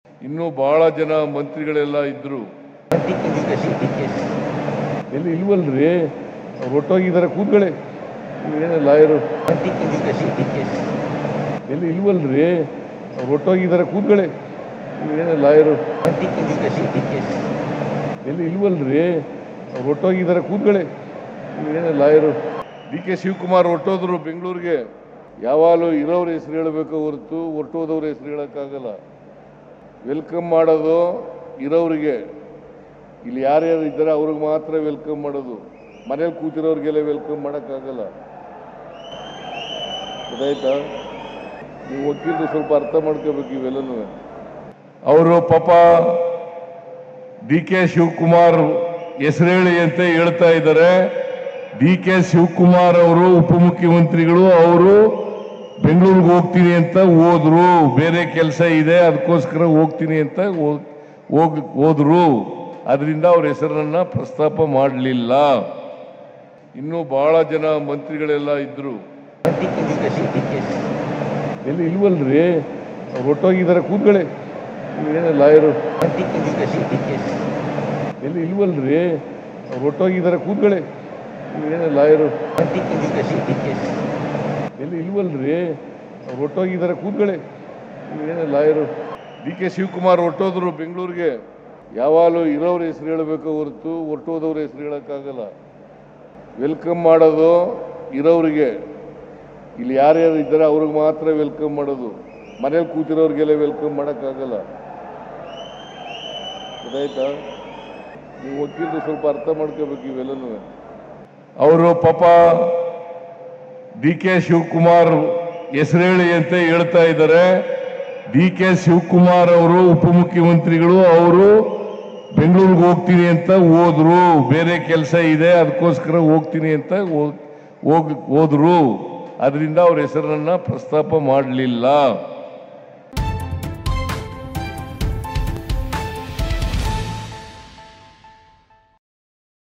ಇನ್ನೂ ಬಹಳ ಜನ ಮಂತ್ರಿಗಳೆಲ್ಲ ಇದ್ರು. ಎಲ್ಲಿ ಇಲ್ವಲ್ರಿ, ಅವ್ರು ಒಟ್ಟೋಗಿದ್ದಾರೆ, ಕೂತ್ಕೊಳ್ಳಿ. ನೀವೇನ ಲಾಯರು? ಎಲ್ಲಿ ಇಲ್ವಲ್ರಿ, ಅವ್ರು ಒಟ್ಟೋಗಿದ್ದಾರೆ, ಕೂತ್ಕೊಳ್ಳಿ. ನೀವೇನ ಲಾಯರು? ಎಲ್ಲಿ ಇಲ್ವಲ್ರಿ, ಅವ್ರು ಒಟ್ಟೋಗಿದ್ದಾರೆ, ಕೂತ್ಕೊಳ್ಳಿ. ನೀವೇನ ಲಾಯರು? ಡಿ ಕೆ ಶಿವಕುಮಾರ್ ಹೊರಟೋದ್ರು ಬೆಂಗಳೂರಿಗೆ. ಯಾವಾಗಲೂ ಇರೋರ ಹೆಸರು ಹೇಳಬೇಕು ಹೊರತು ಹೊರಟೋದವ್ರ ಹೆಸರು ಹೇಳೋಕ್ಕಾಗಲ್ಲ. ವೆಲ್ಕಮ್ ಮಾಡೋದು ಇರೋರಿಗೆ, ಇಲ್ಲಿ ಯಾರ್ಯಾರು ಇದ್ದಾರೆ ಅವ್ರಿಗೆ ಮಾತ್ರ ವೆಲ್ಕಮ್ ಮಾಡೋದು. ಮನೇಲಿ ಕೂತಿರೋರಿಗೆಲ್ಲ ವೆಲ್ಕಮ್ ಮಾಡೋಕ್ಕಾಗಲ್ಲ. ಗೊತ್ತಾಯ್ತಾ? ನೀವು ವಕೀಲರು ಸ್ವಲ್ಪ ಅರ್ಥ ಮಾಡ್ಕೋಬೇಕು ಇವೆಲ್ಲನೂ. ಅವರು ಪಾಪ ಡಿ ಕೆ ಶಿವಕುಮಾರ್ ಹೆಸರು ಹೇಳಿ ಅಂತ ಹೇಳ್ತಾ ಇದ್ದಾರೆ. ಡಿ ಕೆ ಶಿವಕುಮಾರ್ ಅವರು ಉಪಮುಖ್ಯಮಂತ್ರಿಗಳು, ಅವರು ಬೆಂಗಳೂರಿಗೆ ಹೋಗ್ತೀನಿ ಅಂತ ಹೋದ್ರು. ಬೇರೆ ಕೆಲಸ ಇದೆ ಅದಕ್ಕೋಸ್ಕರ ಹೋಗ್ತೀನಿ ಅಂತ ಹೋದ್ರು. ಅದರಿಂದ ಅವ್ರ ಹೆಸರನ್ನ ಪ್ರಸ್ತಾಪ ಮಾಡಲಿಲ್ಲ. ಇನ್ನೂ ಬಹಳ ಜನ ಮಂತ್ರಿಗಳೆಲ್ಲ ಇದ್ರು. ಎಲ್ಲಿ ಇಲ್ವಲ್ರಿ, ಅವ್ರು ಒಟ್ಟೋಗಿದ್ದಾರೆ, ಕೂತ್ಕೊಳ್ಳಿ. ನೀವೇನ ಲಾಯರು? ಎಲ್ಲಿ ಇಲ್ವಲ್ರಿ, ಅವ್ರು ಒಟ್ಟೋಗಿದ್ದಾರೆ, ಕೂತ್ಕೊಳ್ಳಿ. ನೀವೇನ ಲಾಯರು? ಎಲ್ಲಿ ಇಲ್ವಲ್ರಿ, ಅವ್ರು ಒಟ್ಟೋಗಿದ್ದಾರೆ, ಕೂತ್ಕೊಳ್ಳಿ. ನೀವೇನ ಲಾಯರು? ಡಿ ಕೆ ಶಿವಕುಮಾರ್ ಹೊರಟೋದ್ರು ಬೆಂಗಳೂರಿಗೆ. ಯಾವಾಗಲೂ ಇರೋರ ಹೆಸರು ಹೇಳಬೇಕು ಹೊರತು ಹೊರಟೋದವ್ರ ಹೆಸರು ಹೇಳೋಕ್ಕಾಗಲ್ಲ. ವೆಲ್ಕಮ್ ಮಾಡೋದು ಇರೋರಿಗೆ, ಇಲ್ಲಿ ಯಾರ್ಯಾರು ಇದ್ದಾರೆ ಅವ್ರಿಗೆ ಮಾತ್ರ ವೆಲ್ಕಮ್ ಮಾಡೋದು. ಮನೇಲಿ ಕೂತಿರೋರಿಗೆಲ್ಲ ವೆಲ್ಕಮ್ ಮಾಡೋಕ್ಕಾಗಲ್ಲ. ಗೊತ್ತಾಯ್ತಾ? ನೀವು ವಕೀಲರು ಸ್ವಲ್ಪ ಅರ್ಥ ಮಾಡ್ಕೋಬೇಕು ಇವೆಲ್ಲನೂ. ಅವರು ಪಾಪ ಡಿ ಕೆ ಶಿವಕುಮಾರ್ ಹೆಸರು ಹೇಳಿ ಅಂತ ಹೇಳ್ತಾ ಇದ್ದಾರೆ. ಡಿ ಕೆ ಶಿವಕುಮಾರ್ ಅವರು ಉಪಮುಖ್ಯಮಂತ್ರಿಗಳು, ಅವರು ಬೆಂಗಳೂರಿಗೆ ಹೋಗ್ತೀನಿ ಅಂತ ಹೋದ್ರು. ಬೇರೆ ಕೆಲಸ ಇದೆ ಅದಕ್ಕೋಸ್ಕರ ಹೋಗ್ತೀನಿ ಅಂತ ಹೋದ್ರು. ಅದರಿಂದ ಅವ್ರ ಹೆಸರನ್ನ ಪ್ರಸ್ತಾಪ ಮಾಡಲಿಲ್ಲ.